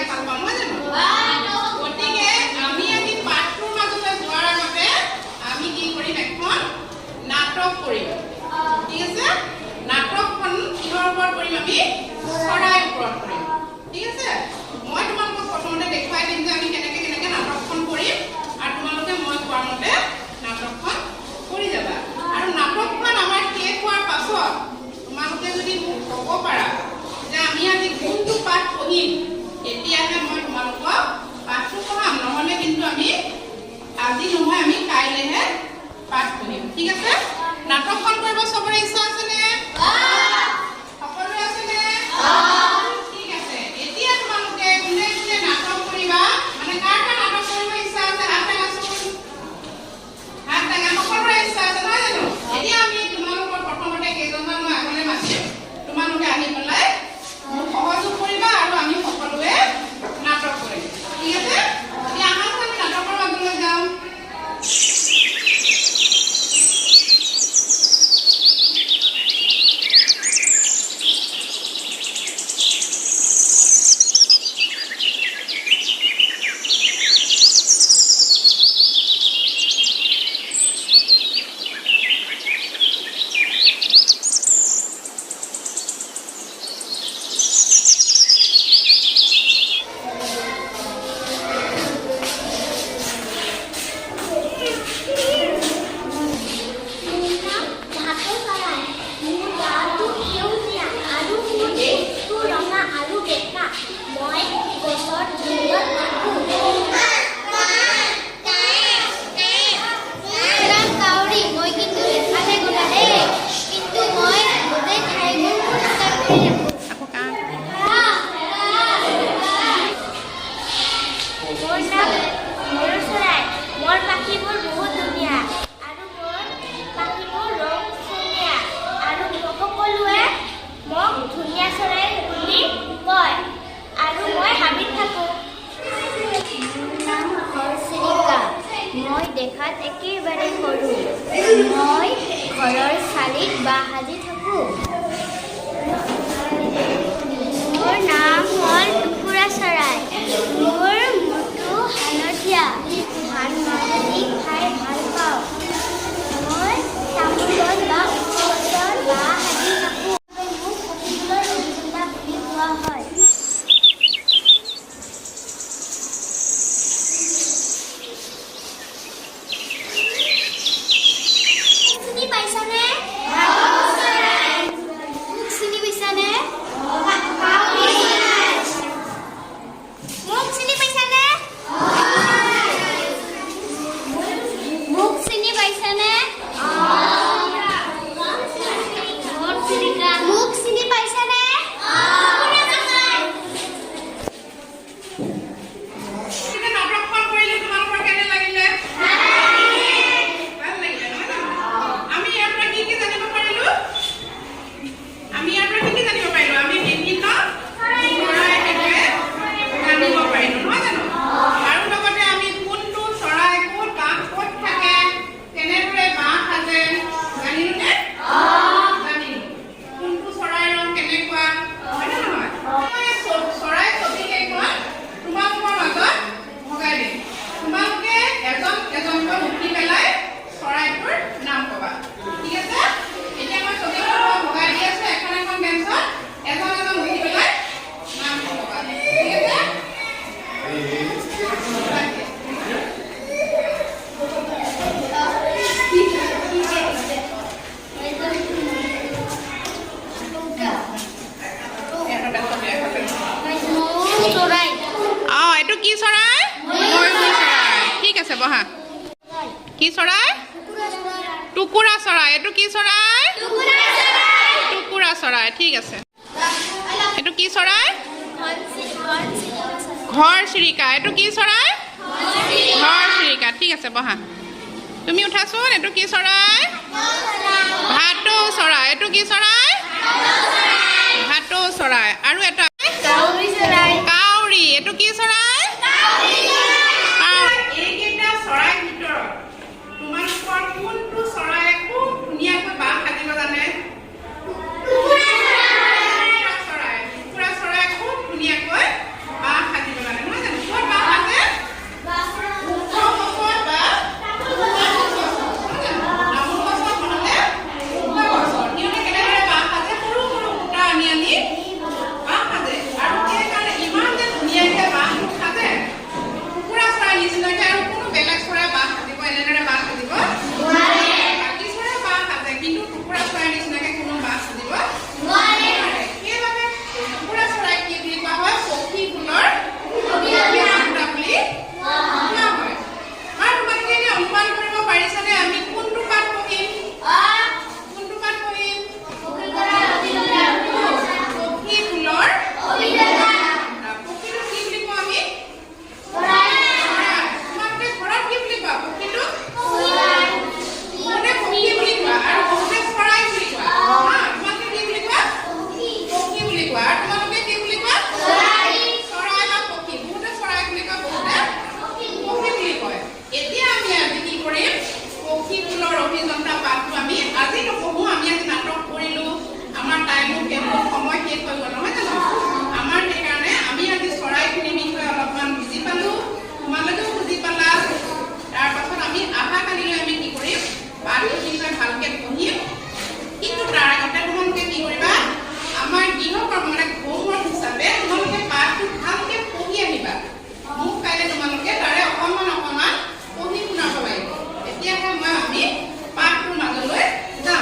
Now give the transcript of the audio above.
ভাল পাওঁ নহয় জানো? গতিকে আমি আজি পাঠটোৰ মাজলৈ যোৱাৰ আগতে আমি কি কৰিম, এখন নাটক কৰিম। ঠিক আছে? নাটকখন কিহৰ ওপৰত কৰিম? আমি চৰাইৰ ওপৰত কৰিম। ঠিক আছে? মই তোমালোকক প্ৰথমতে দেখুৱাই দিম যে আমি কেনেকে কেনেকে নাটকখন কৰিম, আৰু তোমালোকে মই কোৱাৰ মতে নাটকখন কৰি যাবা। আৰু নাটকখন আমাৰ শেষ হোৱাৰ পাছত তোমালোকে যদি মোক ক'ব পাৰা যে আমি আজি কোনটো পাঠ পঢ়িম, তেতিয়াহে মই তোমালোকক পাঠটো পঢ়াম। নহ'লে কিন্তু আমি আজি নহয়, আমি কাইলৈহে পাঠ পঢ়িম। ঠিক আছে? নাটকখন কৰিব চবৰে ইচ্ছা আছেনে? সকলোৰে আছেনে? ঠিক আছে। এতিয়া তোমালোকে কোনে কোনে নাটক কৰিবা, মানে কাৰ কাৰ নাটক কৰিব ইচ্ছা আছে হাত দাঙাচোন। হাত দাঙা। সকলোৰে ইচ্ছা আছে নহয় জানো? এতিয়া আমি তোমালোকৰ প্ৰথমতে কেইজনমান মই আগলৈ মাতিম, তোমালোকে আহি পেলাই মোক সহযোগ কৰিবা আৰু আমি সকলোৱে নাটক কৰিম। ঠিক আছে? এতিয়া আহাচোন আমি নাটকৰ মাজলৈ যাওঁ। মই দেখাত একেবাৰে সৰু, মই ঘৰৰ চালিত বাঁহ সাজি থাকোঁ। মোৰ নাম হ'ল টুকুৰা চৰাই। মোৰ মূৰটো হালধীয়া, ধান মাটি খাই ভাল পাওঁ। মই তামোল গছ বা ওখ গছৰ বাঁহ সাজি থাকোঁ। মোক পখিবলৈ ৰঙা বুলি কোৱা হয়। কি চৰাই? ময়ূৰ চৰাই। ঠিক আছে, বহা। কি চৰাই? টুকুৰা চৰাই। এইটো কি চৰাই? টুকুৰা চৰাই। ঠিক আছে। এইটো কি চৰাই? ঘৰ চিৰিকা। এইটো কি চৰাই? ঘৰ চিৰিকা। ঠিক আছে, বহা। তুমি উঠাচোন। এইটো কি চৰাই? ভাটৌ চৰাই। এইটো কি চৰাই? ভাটৌ চৰাই। আৰু এটা